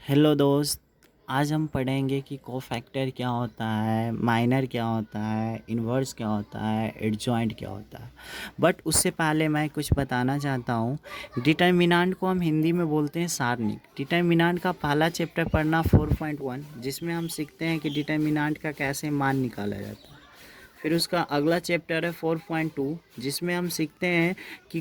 Hello दोस्त। आज हम पढ़ेंगे कि कोफैक्टर क्या होता है, माइनर क्या होता है, इन्वर्स क्या होता है, एडजॉइंट क्या होता है। बट उससे पहले मैं कुछ बताना चाहता हूँ। डिटर्मिनेंट को हम हिंदी में बोलते हैं सारणिक। डिटर्मिनेंट का पहला चैप्टर पढ़ना 4.1, जिसमें हम सीखते हैं कि डिटर्मिनेंट का कैसे मान निकाला जाता है। फिर उसका अगला चैप्टर है 4.2, जिसमें हम सीखते हैं कि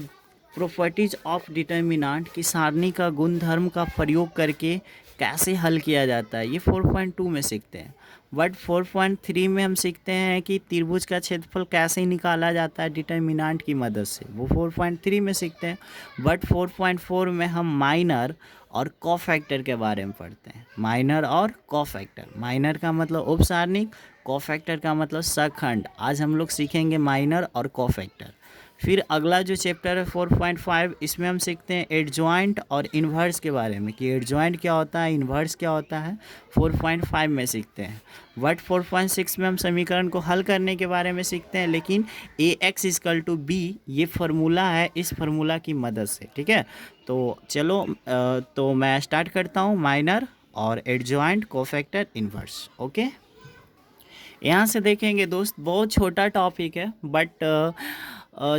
प्रॉपर्टीज ऑफ डिटर्मिनेंट की सारणी का गुणधर्म का प्रयोग करके कैसे हल किया जाता है। ये 4.2 में सीखते हैं। बट 4.3 में हम सीखते हैं कि त्रिभुज का क्षेत्रफल कैसे निकाला जाता है डिटर्मिनेंट की मदद से, वो 4.3 में सीखते हैं। बट 4.4 में हम माइनर और कोफैक्टर के बारे में पढ़ते हैं। माइनर और कोफैक्टर, माइनर का मतलब उपसारणिक, कोफैक्टर का मतलब सखंड। आज हम लोग सीखेंगे माइनर और कोफैक्टर। फिर अगला जो चैप्टर है 4.5, इसमें हम सीखते हैं एडजॉइंट और इन्वर्स के बारे में कि एडजॉइंट क्या होता है, इन्वर्स क्या होता है, 4.5 में सीखते हैं। बट 4.6 में हम समीकरण को हल करने के बारे में सीखते हैं, लेकिन Ax=b ये फार्मूला है, इस फार्मूला की मदद से। ठीक है, तो चलो तो मैं स्टार्ट करता हूँ। माइनर और एडजॉइंट, कोफैक्टर, इन्वर्स। ओके, यहाँ से देखेंगे दोस्त, बहुत छोटा टॉपिक है। बट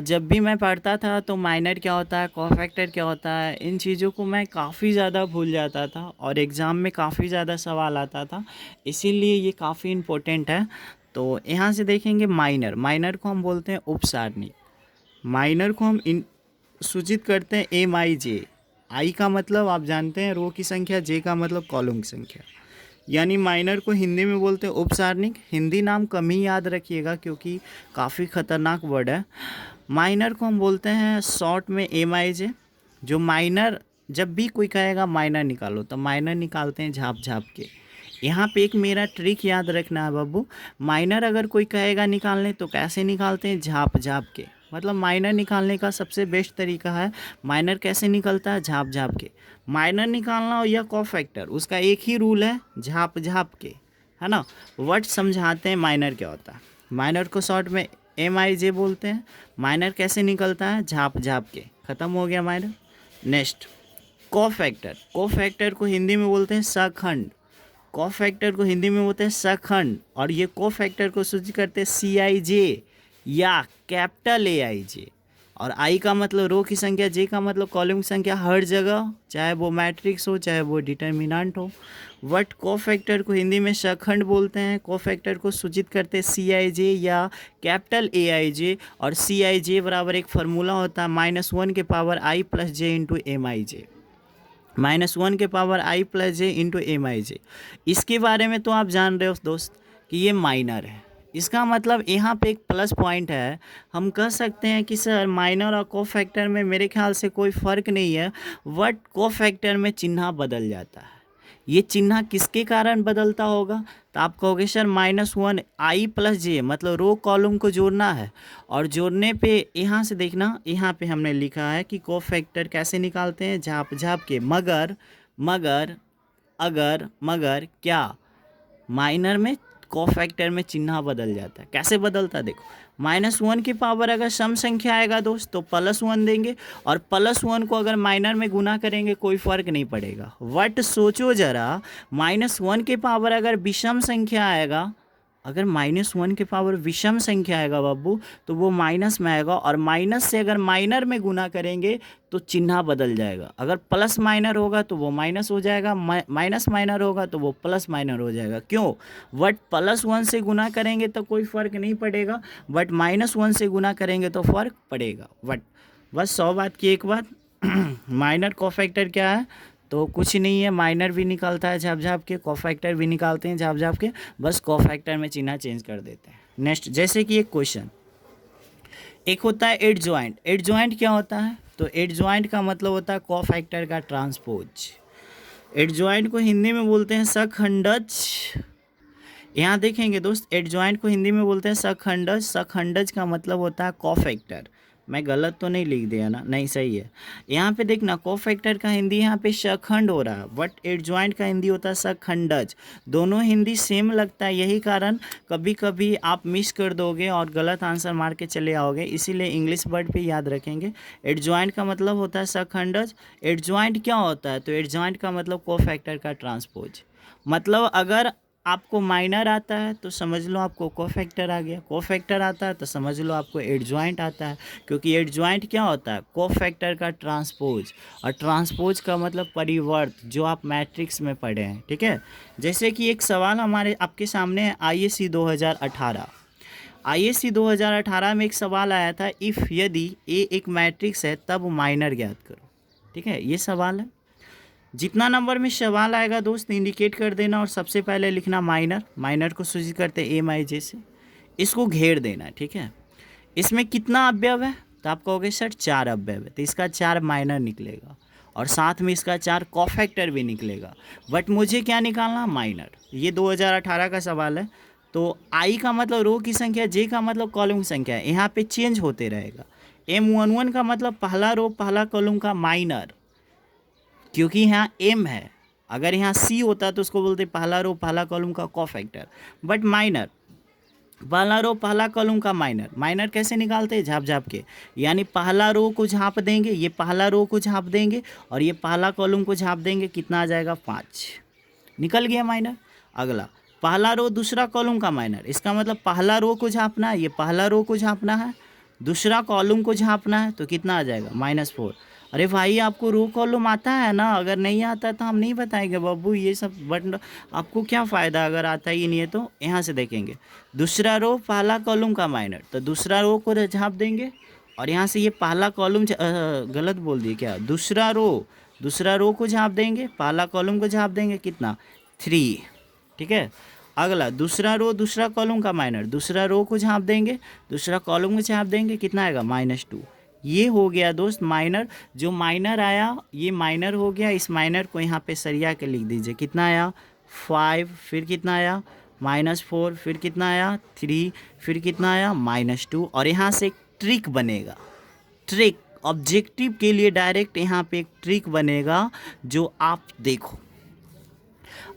जब भी मैं पढ़ता था तो माइनर क्या होता है, कोफैक्टर क्या होता है, इन चीज़ों को मैं काफ़ी ज़्यादा भूल जाता था और एग्ज़ाम में काफ़ी ज़्यादा सवाल आता था। इसीलिए ये काफ़ी इम्पोर्टेंट है। तो यहाँ से देखेंगे माइनर, माइनर को हम बोलते हैं उपसारणिक। माइनर को हम इन सूचित करते हैं एम आई जे। आई का मतलब आप जानते हैं रो की संख्या, जे का मतलब कॉलम की संख्या। यानी माइनर को हिंदी में बोलते हैं उपसारणिक। हिंदी नाम कम ही याद रखिएगा क्योंकि काफ़ी खतरनाक वर्ड है। माइनर को हम बोलते हैं शॉर्ट में एम आई जे। जो माइनर, जब भी कोई कहेगा माइनर निकालो तो माइनर निकालते हैं झाप झाप के। यहाँ पे एक मेरा ट्रिक याद रखना है बाबू। माइनर अगर कोई कहेगा निकालने तो कैसे निकालते हैं, झाप झाप के। मतलब माइनर निकालने का सबसे बेस्ट तरीका है, माइनर कैसे निकलता है, झाप झाप के। माइनर निकालना हो या कोफैक्टर, उसका एक ही रूल है, झाप झाप के, है ना। वर्ड समझाते हैं माइनर क्या होता है। माइनर को शॉर्ट में एम आई जे बोलते हैं। माइनर कैसे निकलता है, झाप झाप के। ख़त्म हो गया माइनर। Next cofactor. कोफैक्टर को हिंदी में बोलते हैं सखंड। कोफैक्टर को हिंदी में बोलते हैं सखंड, और ये कोफैक्टर को सूचित करते हैं सी आई जे या कैपिटल ए आई जे। और आई का मतलब रो की संख्या, जे का मतलब कॉलम की संख्या, हर जगह, चाहे वो मैट्रिक्स हो चाहे वो डिटर्मिनेंट हो। बट कोफैक्टर को हिंदी में सखंड बोलते हैं। कोफैक्टर को सूचित करते हैं सी आई जे या कैपिटल ए आई जे। और सी आई जे बराबर एक फार्मूला होता है -1 के पावर आई प्लस जे इंटू एम आई जे। -1 के पावर आई प्लस जे इंटू एम आई जे। इसके बारे में तो आप जान रहे हो दोस्त कि ये माइनर है। इसका मतलब यहाँ पे एक प्लस पॉइंट है। हम कह सकते हैं कि सर माइनर और कोफैक्टर में मेरे ख्याल से कोई फ़र्क नहीं है, बट कोफैक्टर में चिन्ह बदल जाता है। ये चिन्ह किसके कारण बदलता होगा, तो आप कहोगे सर -1 आई प्लस जे, मतलब रो कॉलम को जोड़ना है। और जोड़ने पे यहाँ से देखना, यहाँ पे हमने लिखा है कि कोफैक्टर कैसे निकालते हैं, झाप झाप के। मगर मगर अगर मगर क्या, माइनर में कोफैक्टर में चिन्ह बदल जाता है। कैसे बदलता है देखो, -1 की पावर अगर सम संख्या आएगा दोस्त तो +1 देंगे, और +1 को अगर माइनर में गुना करेंगे कोई फ़र्क नहीं पड़ेगा। बट सोचो ज़रा, -1 की पावर अगर विषम संख्या आएगा, अगर -1 के पावर विषम संख्या आएगा बाबू, तो वो माइनस में आएगा, और माइनस से अगर माइनर में गुना करेंगे तो चिन्ह बदल जाएगा। अगर प्लस माइनर होगा तो वो माइनस हो जाएगा, माइनस माइनर होगा तो वो प्लस माइनर हो जाएगा। क्यों, बट +1 से गुना करेंगे तो कोई फ़र्क नहीं पड़ेगा, बट -1 से गुना करेंगे तो फ़र्क पड़ेगा। बट बस 100 बात की एक बात। माइनर कोफैक्टर क्या है, तो कुछ नहीं है, माइनर भी निकालता है झाप झाप के, कोफैक्टर भी निकालते हैं झाप झाप के, बस कोफैक्टर में चिन्ह चेंज कर देते हैं। नेक्स्ट, जैसे कि एक क्वेश्चन, एक होता है एडजॉइंट। एडजॉइंट क्या होता है, तो एडजॉइंट का मतलब होता है कोफैक्टर का ट्रांसपोज। एडजॉइंट को हिंदी में बोलते हैं सखंडज। यहाँ देखेंगे दोस्त, एडजॉइंट को हिंदी में बोलते हैं सखंडज। सखंडज का मतलब होता है कोफैक्टर। मैं गलत तो नहीं लिख दिया ना? नहीं, सही है। यहाँ पे देखना, कोफैक्टर का हिंदी यहाँ पे शखंड हो रहा है, बट एडजॉइंट का हिंदी होता है शखंडज। दोनों हिंदी सेम लगता है, यही कारण कभी कभी आप मिस कर दोगे और गलत आंसर मार के चले आओगे, इसीलिए इंग्लिश वर्ड पे याद रखेंगे। एडजॉइंट का मतलब होता है शखंडज। एडजॉइंट क्या होता है? तो एडजॉइंट का मतलब कोफैक्टर का ट्रांसपोज। मतलब अगर आपको माइनर आता है तो समझ लो आपको कोफैक्टर आ गया, कोफैक्टर आता है तो समझ लो आपको एडजॉइंट आता है, क्योंकि एडजॉइंट क्या होता है? कोफैक्टर का ट्रांसपोज, और ट्रांसपोज का मतलब परिवर्त, जो आप मैट्रिक्स में पढ़े हैं, ठीक है। जैसे कि एक सवाल हमारे आपके सामने है, आईएससी 2018। आईएससी 2018 में एक सवाल आया था, इफ़ यदि ए एक मैट्रिक्स है तब माइनर ज्ञात करो, ठीक है, ये सवाल है। जितना नंबर में सवाल आएगा दोस्त इंडिकेट कर देना, और सबसे पहले लिखना माइनर। माइनर को सूचित करते एम आई जे से, इसको घेर देना, ठीक है। इसमें कितना अवयव है? तो आप कहोगे सर 4 अवयव है, तो इसका 4 माइनर निकलेगा, और साथ में इसका 4 कोफैक्टर भी निकलेगा। बट मुझे क्या निकालना? माइनर। ये 2018 का सवाल है। तो आई का मतलब रो की संख्या, जे का मतलब कॉलम की संख्या है, यहाँ पे चेंज होते रहेगा। M11 का मतलब पहला रो पहला कॉलम का माइनर, क्योंकि यहाँ एम है। अगर यहाँ सी होता तो उसको बोलते पहला रो पहला कॉलम का कोफैक्टर, बट माइनर, पहला रो पहला कॉलम का माइनर। माइनर कैसे निकालते हैं? झाप झाप के, यानी पहला रो को झाप देंगे, ये पहला रो को झाप देंगे, और ये पहला कॉलम को झाप देंगे, कितना आ जाएगा? 5, निकल गया माइनर। अगला, पहला रो दूसरा कॉलम का माइनर, इसका मतलब पहला रो को झापना है, ये पहला रो को झापना है, दूसरा कॉलम को झापना है, तो कितना आ जाएगा? -4। अरे भाई आपको रो कॉलम आता है ना? अगर नहीं आता तो हम नहीं बताएंगे बाबू ये सब, बट आपको क्या फ़ायदा अगर आता ही नहीं है तो। यहाँ से देखेंगे, दूसरा रो पहला कॉलम का माइनर, तो दूसरा रो को झाप देंगे, और यहाँ से ये पहला कॉलम गलत बोल दिए क्या? दूसरा रो को झाप देंगे, पहला कॉलम को झाप देंगे, कितना? 3, ठीक है। अगला, दूसरा रो दूसरा कॉलम का माइनर, दूसरा रो को झाप देंगे, दूसरा कॉलम को झाप देंगे, कितना आएगा? -2। ये हो गया दोस्त माइनर। जो माइनर आया ये माइनर हो गया। इस माइनर को यहाँ पे सरिया के लिख दीजिए। कितना आया? 5, फिर कितना आया? -4, फिर कितना आया? 3, फिर कितना आया? -2। और यहाँ से एक ट्रिक बनेगा, ट्रिक ऑब्जेक्टिव के लिए डायरेक्ट यहाँ पे एक ट्रिक बनेगा, जो आप देखो।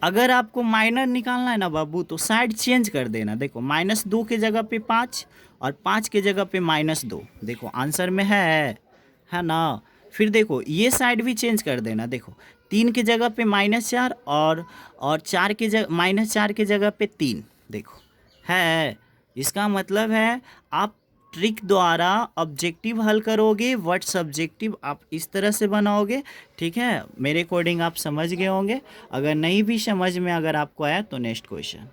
अगर आपको माइनर निकालना है ना बाबू, तो साइड चेंज कर देना। देखो, -2 के जगह पे 5, और 5 के जगह पे -2। देखो आंसर में है ना। फिर देखो ये साइड भी चेंज कर देना। देखो 3 के जगह पे -4, और 4 के जगह -4 के जगह पे 3। देखो है, इसका मतलब है आप ट्रिक द्वारा ऑब्जेक्टिव हल करोगे, व्हाट सब्जेक्टिव आप इस तरह से बनाओगे, ठीक है। मेरे अकॉर्डिंग आप समझ गए होंगे। अगर नहीं भी समझ में अगर आपको आया तो नेक्स्ट क्वेश्चन।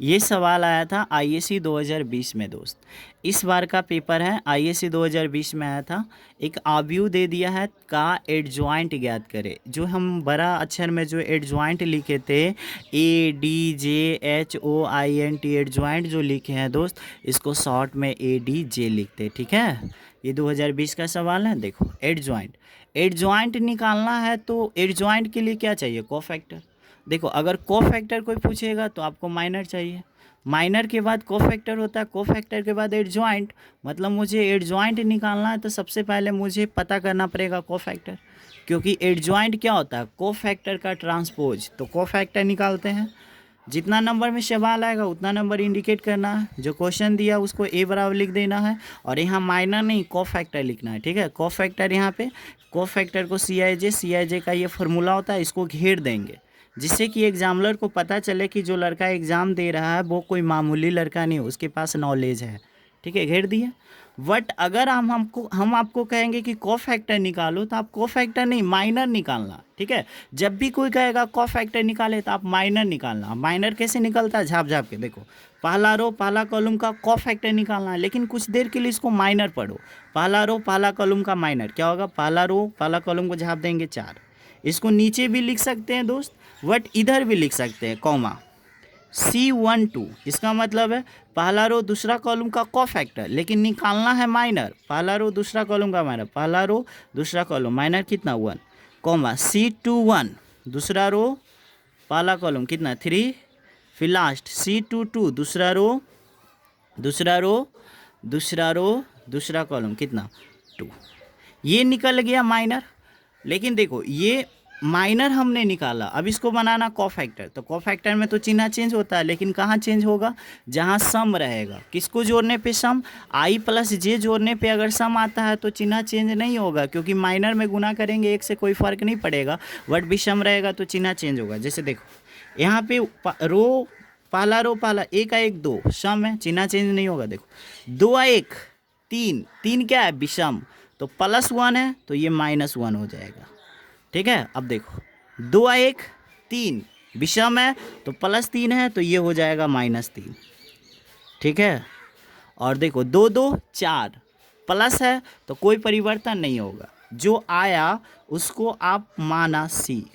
ये सवाल आया था आईएससी 2020 में दोस्त। इस बार का पेपर है, आईएससी 2020 में आया था। एक आव्यू दे दिया है का एडजॉइंट ज्ञात करे। जो हम बड़ा अक्षर में जो एडजॉइंट लिखे थे, ADJHOINT, एडजॉइंट जो लिखे हैं दोस्त, इसको शॉर्ट में ADJ लिखते, ठीक है। ये 2020 का सवाल है। देखो एडजॉइंट निकालना है, तो एडजॉइंट के लिए क्या चाहिए? कोफैक्टर। देखो अगर कोफैक्टर कोई पूछेगा तो आपको माइनर चाहिए, माइनर के बाद कोफैक्टर होता है, कोफैक्टर के बाद एडजॉइंट। मतलब मुझे एडजॉइंट निकालना है तो सबसे पहले मुझे पता करना पड़ेगा कोफैक्टर, क्योंकि एडजॉइंट क्या होता है? कोफैक्टर का ट्रांसपोज। तो कोफैक्टर निकालते हैं। जितना नंबर में सवाल आएगा उतना नंबर इंडिकेट करना है। जो क्वेश्चन दिया उसको A बराबर लिख देना है, और यहाँ माइनर नहीं कोफैक्टर लिखना है, ठीक है। कोफैक्टर यहाँ पे, कोफैक्टर को CIJ का ये फार्मूला होता है, इसको घेर देंगे, जिससे कि एग्जामिनर को पता चले कि जो लड़का एग्ज़ाम दे रहा है वो कोई मामूली लड़का नहीं, उसके पास नॉलेज है, ठीक है। घेर दिया। बट अगर हम आपको कहेंगे कि कोफैक्टर निकालो, तो आप कोफैक्टर नहीं माइनर निकालना, ठीक है। जब भी कोई कहेगा कोफैक्टर निकाले तो आप माइनर निकालना। माइनर कैसे निकलता है? झाप झाप के देखो, पहला रो पहला कॉलम का कोफैक्टर निकालना है, लेकिन कुछ देर के लिए इसको माइनर पढ़ो। पहला रो पहला कॉलम का माइनर क्या होगा? पहला रो पहला कॉलम को झाप देंगे 4। इसको नीचे भी लिख सकते हैं दोस्त, बट इधर भी लिख सकते हैं, कॉमा C12। इसका मतलब है पहला रो दूसरा कॉलम का कोफैक्टर, लेकिन निकालना है माइनर। पहला रो दूसरा कॉलम का माइनर, पहला रो दूसरा कॉलम माइनर कितना? 1, कॉमा C21 दूसरा रो पहला कॉलम कितना? 3, फिर लास्ट C22 दूसरा रो दूसरा कॉलम कितना 2, ये निकल गया माइनर। लेकिन देखो ये माइनर हमने निकाला, अब इसको बनाना कोफैक्टर, तो कोफैक्टर में तो चिन्ह चेंज होता है, लेकिन कहाँ चेंज होगा, जहाँ सम रहेगा। किसको जोड़ने पे सम, आई प्लस जे जोड़ने पे अगर सम आता है तो चिन्ह चेंज नहीं होगा, क्योंकि माइनर में गुना करेंगे एक से कोई फर्क नहीं पड़ेगा, बट विषम रहेगा तो चिन्ह चेंज होगा। जैसे देखो यहाँ पे रो पहला एक आ एक 2 सम है, चिन्ह चेंज नहीं होगा। देखो 2 आ 1 3, 3 क्या है विषम, तो +1 है तो ये -1 हो जाएगा। ठीक है, अब देखो 2 आ 1 3 विषम है तो +3 है तो ये हो जाएगा -3। ठीक है, और देखो 2 2 4 प्लस है तो कोई परिवर्तन नहीं होगा, जो आया उसको आप माना सी।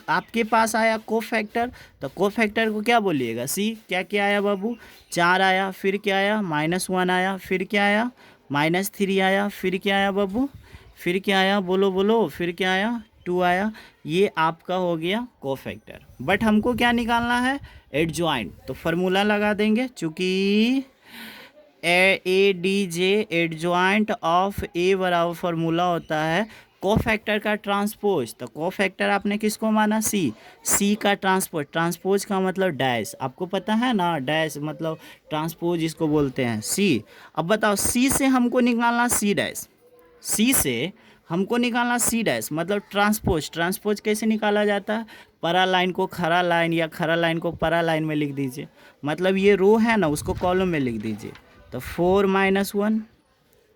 आपके पास आया कोफैक्टर, तो कोफैक्टर को क्या बोलिएगा, सी। क्या क्या आया बाबू, 4 आया, फिर क्या आया -1 आया, फिर क्या आया -3 आया, फिर क्या आया बाबू, फिर क्या आया, बोलो बोलो, फिर क्या आया 2 आया। ये आपका हो गया कोफैक्टर। बट हमको क्या निकालना है, एडजॉइंट। तो फार्मूला लगा देंगे, चूँकि A D J adjoint of A बराबर फार्मूला होता है कोफैक्टर का ट्रांसपोज। तो कोफैक्टर आपने किसको माना, सी का ट्रांसपोज। ट्रांसपोज का मतलब डैश, आपको पता है ना, डैश मतलब ट्रांसपोज इसको बोलते हैं, सी। अब बताओ सी से हमको निकालना सी डैश, सी से हमको निकालना सी डैश मतलब ट्रांसपोज। ट्रांसपोज कैसे निकाला जाता है, परा लाइन को खरा लाइन या खरा लाइन को परा लाइन में लिख दीजिए, मतलब ये रो है ना उसको कॉलम में लिख दीजिए। तो 4 - 1,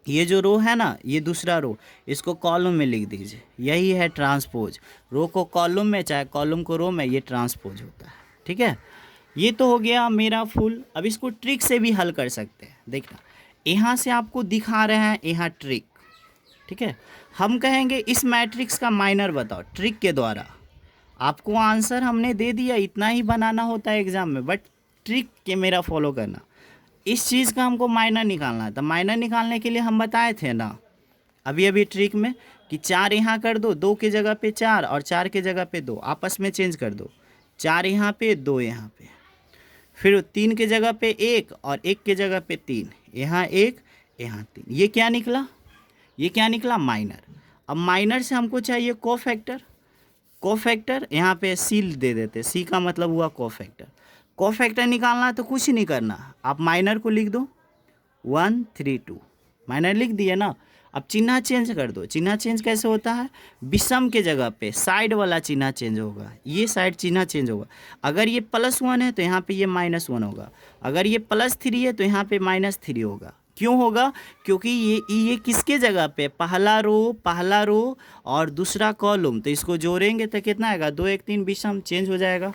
ये जो रो है ना ये दूसरा रो, इसको कॉलम में लिख दीजिए, यही है ट्रांसपोज। रो को कॉलम में चाहे कॉलम को रो में, ये ट्रांसपोज होता है। ठीक है, ये तो हो गया मेरा फुल। अब इसको ट्रिक से भी हल कर सकते हैं। देखना यहाँ से आपको दिखा रहे हैं यहाँ ट्रिक। ठीक है, हम कहेंगे इस मैट्रिक्स का माइनर बताओ, ट्रिक के द्वारा। आपको आंसर हमने दे दिया, इतना ही बनाना होता है एग्जाम में, बट ट्रिक के मेरा फॉलो करना। इस चीज़ का हमको माइनर निकालना है, तो माइनर निकालने के लिए हम बताए थे ना अभी अभी ट्रिक में कि 4 यहाँ कर दो, 2 की जगह पे 4 और 4 की जगह पे 2 आपस में चेंज कर दो, 4 यहाँ पे 2 यहाँ पे, फिर 3 की जगह पे 1 और 1 की जगह पे 3, यहाँ 1 यहाँ 3, ये क्या निकला, ये क्या निकला माइनर। अब माइनर से हमको चाहिए कोफैक्टर। कोफैक्टर यहाँ पे सी दे देते, सी का मतलब हुआ कोफैक्टर। कोफैक्टर निकालना है तो कुछ नहीं करना, आप माइनर को लिख दो 1 3 2, माइनर लिख दिए ना। अब चिन्ह चेंज कर दो, चिन्ह चेंज कैसे होता है, विषम के जगह पे साइड वाला चिन्ह चेंज होगा, ये साइड चिन्ह चेंज होगा। अगर ये +1 है तो यहाँ पे ये -1 होगा, अगर ये +3 है तो यहाँ पे -3 होगा। क्यों होगा, क्योंकि ये किसके जगह पे, पहला रो और दूसरा कॉलम, तो इसको जोड़ेंगे तो कितना आएगा 2 1 3 विषम चेंज हो जाएगा।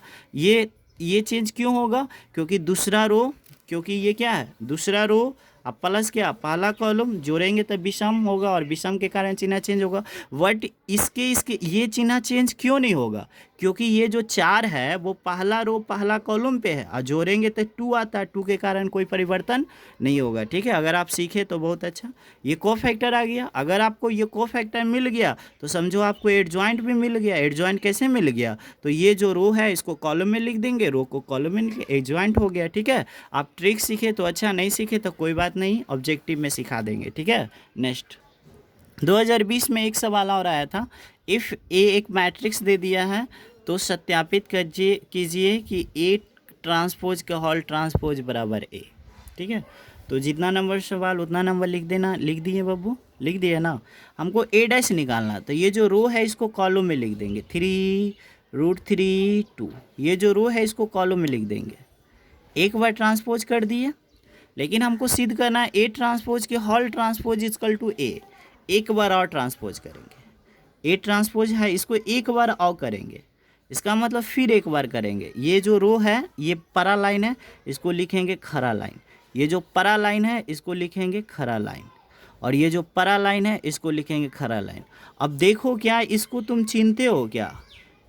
ये चेंज क्यों होगा, क्योंकि दूसरा रो, क्योंकि ये क्या है दूसरा रो, अब प्लस क्या पहला कॉलम जोड़ेंगे तो विषम होगा और विषम के कारण चिन्ह चेंज होगा। बट इसके ये चिन्ह चेंज क्यों नहीं होगा, क्योंकि ये जो 4 है वो पहला रो पहला कॉलम पे है और जोड़ेंगे तो 2 आता है, 2 के कारण कोई परिवर्तन नहीं होगा। ठीक है, अगर आप सीखे तो बहुत अच्छा। ये कोफैक्टर आ गया, अगर आपको ये कोफैक्टर मिल गया तो समझो आपको एडजॉइंट भी मिल गया। एडजॉइंट कैसे मिल गया, तो ये जो रो है इसको कॉलम में लिख देंगे, रो को कॉलम में लिख, एडजॉइंट हो गया। ठीक है, आप ट्रिक सीखे तो अच्छा, नहीं सीखे तो कोई बात नहीं, ऑब्जेक्टिव में सिखा देंगे। ठीक है, नेक्स्ट 2020 में एक सवाल और आया था, इफ़ ए एक मैट्रिक्स दे दिया है तो सत्यापित कीजिए कि ए ट्रांसपोज का होल ट्रांसपोज बराबर ए। ठीक है, तो जितना नंबर सवाल उतना नंबर लिख देना। लिख दिए बाबू, लिख दिए ना। हमको ए डैश निकालना, तो ये जो रो है इसको कॉलम में लिख देंगे 3√3 2, ये जो रो है इसको कॉलम में लिख देंगे। एक बार ट्रांसपोज कर दिए, लेकिन हमको सिद्ध करना है ए ट्रांसपोज के होल ट्रांसपोज इक्वल टू ए। एक बार और ट्रांसपोज करेंगे, ए ट्रांसपोज है इसको एक बार और करेंगे, इसका मतलब फिर एक बार करेंगे। ये जो रो है ये परा लाइन है, इसको लिखेंगे खरा लाइन, ये जो परा लाइन है इसको लिखेंगे खरा लाइन, और ये जो परा लाइन है इसको लिखेंगे खरा लाइन। अब देखो क्या इसको तुम चिनते हो क्या,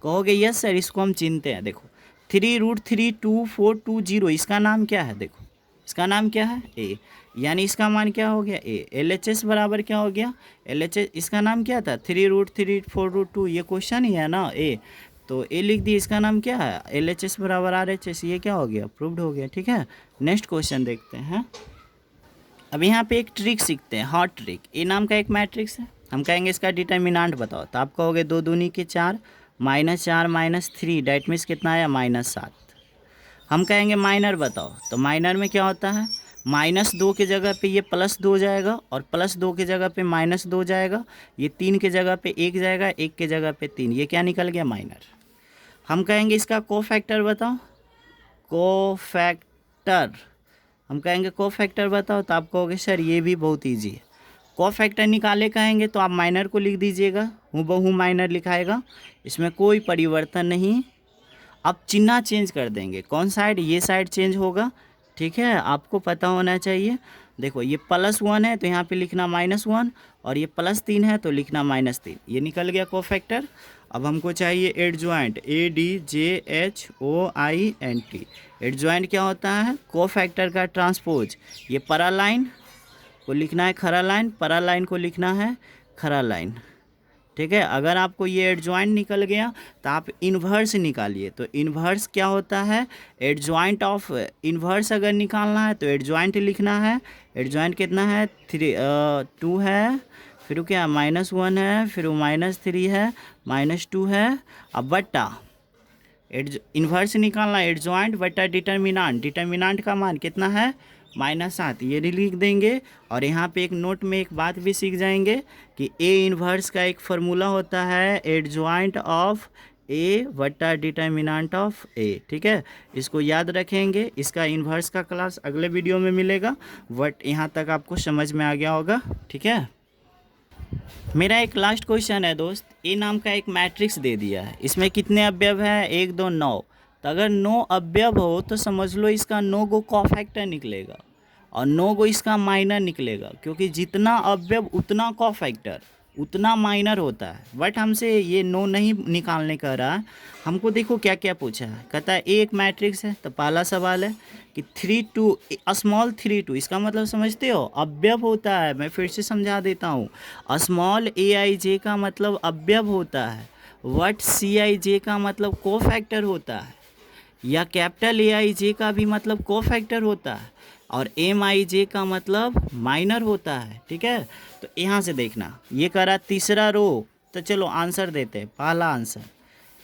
कहोगे यस सर इसको हम चिनते हैं। देखो 3√32420, इसका नाम क्या है, देखो इसका नाम क्या है ए, यानी इसका मान क्या हो गया ए। LHS बराबर क्या हो गया, LHS इसका नाम क्या था 3√3 4√2, ये क्वेश्चन ही है ना ए, तो ए लिख दिए, इसका नाम क्या है LHS बराबर RHS, ये क्या हो गया प्रूव्ड हो गया। ठीक है, नेक्स्ट क्वेश्चन देखते हैं। अब यहाँ पे एक ट्रिक सीखते हैं, हॉट ट्रिक। ए नाम का एक मैट्रिक्स है, हम कहेंगे इसका डिटर्मिनेंट बताओ, तो आप कहोगे 2 दूनी के 4 -4 -3 डैट मीन्स कितना आया -7। हम कहेंगे माइनर बताओ, तो माइनर में क्या होता है, -2 की जगह पे ये +2 जाएगा और +2 की जगह पे -2 जाएगा, ये 3 की जगह पे 1 जाएगा, 1 की जगह पे 3, ये क्या निकल गया माइनर। हम कहेंगे इसका कोफैक्टर बताओ, कोफैक्टर, हम कहेंगे कोफैक्टर बताओ, तो आप कहोगे सर ये भी बहुत ईजी है। कोफैक्टर निकाले कहेंगे तो आप माइनर को लिख दीजिएगा, हूबहू माइनर लिखाएगा, इसमें कोई परिवर्तन नहीं। अब चिन्ह चेंज कर देंगे, कौन साइड, ये साइड चेंज होगा, ठीक है, आपको पता होना चाहिए। देखो ये +1 है तो यहाँ पे लिखना -1, और ये +3 है तो लिखना -3, ये निकल गया कोफैक्टर। अब हमको चाहिए एडजॉइंट, ADJHOINT। एडजॉइंट क्या होता है, कोफैक्टर का ट्रांसपोज। ये परा लाइन को लिखना है खरा लाइन, परा लाइन को लिखना है खरा लाइन, ठीक है। अगर आपको ये एडजॉइंट निकल गया तो आप इन्वर्स निकालिए। तो इन्वर्स क्या होता है, एडजॉइंट ऑफ इन्वर्स अगर निकालना है तो एडजॉइंट लिखना है। एडजॉइंट कितना है, 2 है, फिर क्या -1 है, फिर -3 है, -2 है। अब बट्टा इन्वर्स निकालना, एडजॉइंट बट्टा डिटर्मिनेंट, डिटर्मिनेंट का मान कितना है -7, ये लिख देंगे। और यहाँ पे एक नोट में एक बात भी सीख जाएंगे कि ए इन्वर्स का एक फार्मूला होता है एडजॉइंट ऑफ ए बट्टा डिटर्मिनेंट ऑफ ए, ठीक है, इसको याद रखेंगे। इसका इन्वर्स का क्लास अगले वीडियो में मिलेगा, बट यहाँ तक आपको समझ में आ गया होगा, ठीक है। मेरा एक लास्ट क्वेश्चन है दोस्त, ए नाम का एक मैट्रिक्स दे दिया है, इसमें कितने अवयव है, 1 2 9। तो अगर 9 अवयव हो तो समझ लो इसका 9 गो कोफैक्टर निकलेगा और 9 गो इसका माइनर निकलेगा, क्योंकि जितना अवयव उतना कोफैक्टर उतना माइनर होता है। बट हमसे ये 9 नहीं निकालने का रहा, हमको देखो क्या क्या पूछा है। कहता है एक मैट्रिक्स है, तो पहला सवाल है कि 3 2 स्मॉल 3 2, इसका मतलब समझते हो अवयव होता है। मैं फिर से समझा देता हूँ, स्मॉल AIJ का मतलब अवयव होता है, वट CIJ का मतलब कोफैक्टर होता है, या कैपिटल AIJ का भी मतलब कोफैक्टर होता है, और MIJ का मतलब माइनर होता है, ठीक है। तो यहाँ से देखना, ये करा तीसरा रो, तो चलो आंसर देते हैं। पहला आंसर,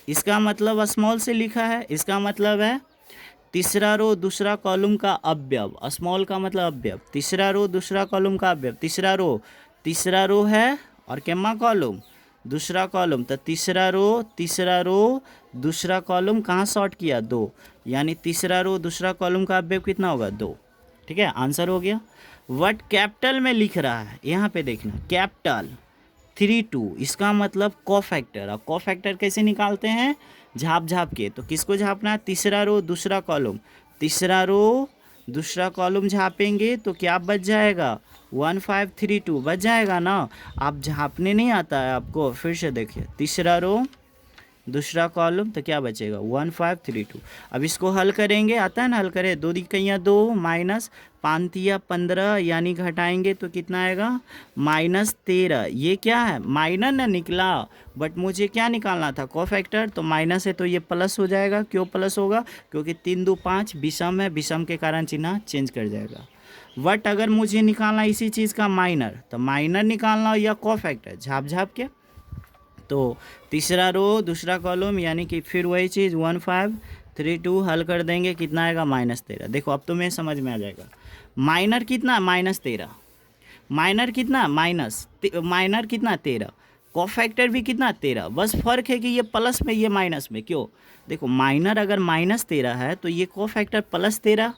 इसका मतलब स्मॉल से लिखा है, इसका मतलब है तीसरा रो दूसरा कॉलम का अवयव, स्मॉल का मतलब अवयव, तीसरा रो दूसरा कॉलम का अवयव, तीसरा रो है और केमा कॉलम दूसरा कॉलम, तो तीसरा रो दूसरा कॉलम कहाँ शॉर्ट किया 2, यानी तीसरा रो दूसरा कॉलम का अवयव कितना होगा 2, ठीक है, आंसर हो गया। वट कैपिटल में लिख रहा है, यहाँ पे देखना कैपिटल 3 2, इसका मतलब कोफैक्टर। अब कोफैक्टर कैसे निकालते हैं, झाप झाप के। तो किसको झापना है, तीसरा रो दूसरा कॉलम, तीसरा रो दूसरा कॉलम झापेंगे तो क्या बच जाएगा 1 5 3 2 बच जाएगा ना। आप झापने नहीं आता है आपको, फिर से देखिए तीसरा रो दूसरा कॉलम तो क्या बचेगा 1 5 3 2। अब इसको हल करेंगे, आता है ना हल करें, 2 दिकैया 2 माइनस 5 तिया 15, यानी घटाएंगे तो कितना आएगा -13। ये क्या है माइनर ना निकला, बट मुझे क्या निकालना था कोफैक्टर, तो माइनस है तो ये प्लस हो जाएगा। क्यों प्लस होगा, क्योंकि 3 2 5 विषम है, विषम के कारण चिन्ह चेंज कर जाएगा। बट अगर मुझे निकालना इसी चीज़ का माइनर, तो माइनर निकालना या कोफैक्टर झाप झाप के, तो तीसरा रो दूसरा कॉलम, यानी कि फिर वही चीज़ 1 5 3 2 हल कर देंगे, कितना आएगा -13। देखो अब तुम्हें समझ में आ जाएगा, माइनर कितना -13, माइनर कितना माइनर कितना 13, कोफैक्टर भी कितना 13, बस फर्क है कि ये प्लस में ये माइनस में। क्यों, देखो माइनर अगर -13 है तो ये कोफैक्टर +13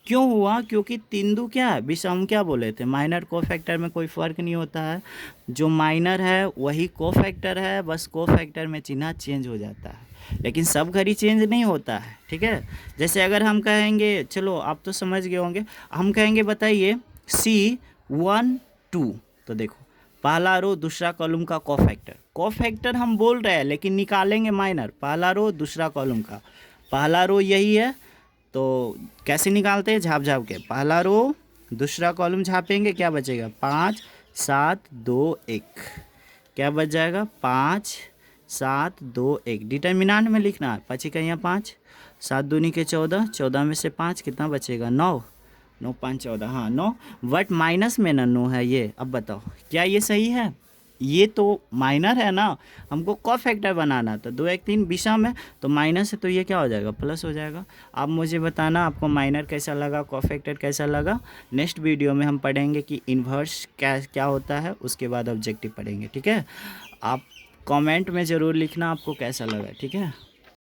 क्यों हुआ, क्योंकि 3 2 क्या है विषम, हम क्या बोले थे माइनर कोफैक्टर में कोई फ़र्क नहीं होता है, जो माइनर है वही कोफैक्टर है, बस कोफैक्टर में चिन्ह चेंज हो जाता है, लेकिन सब घड़ी चेंज नहीं होता है, ठीक है। जैसे अगर हम कहेंगे, चलो आप तो समझ गए होंगे, हम कहेंगे बताइए C1 2, तो देखो पहला रो दूसरा कॉलम का कोफैक्टर हम बोल रहे हैं, लेकिन निकालेंगे माइनर, पहला रो दूसरा कॉलम का, पहला रो यही है, तो कैसे निकालते हैं झाप झाप के, पहला रो दूसरा कॉलम झापेंगे, क्या बचेगा 5 7 2 1, क्या बच जाएगा 5 7 2 1। डिटर्मिनेंट में लिखना है 5 इकाइयाँ 5, 7 दूनी के 14, 14 में से 5 कितना बचेगा 9, 9 5 14, हाँ 9, बट माइनस में ना 9 है ये। अब बताओ क्या ये सही है? ये तो माइनर है ना, हमको कॉ फैक्टर बनाना था। 2 1 3 विषम है तो माइनस है, तो ये क्या हो जाएगा? प्लस हो जाएगा। आप मुझे बताना आपको माइनर कैसा लगा, कॉ फैक्टर कैसा लगा। नेक्स्ट वीडियो में हम पढ़ेंगे कि इन्वर्स क्या क्या होता है, उसके बाद ऑब्जेक्टिव पढ़ेंगे, ठीक है। आप कमेंट में ज़रूर लिखना आपको कैसा लगा, ठीक है।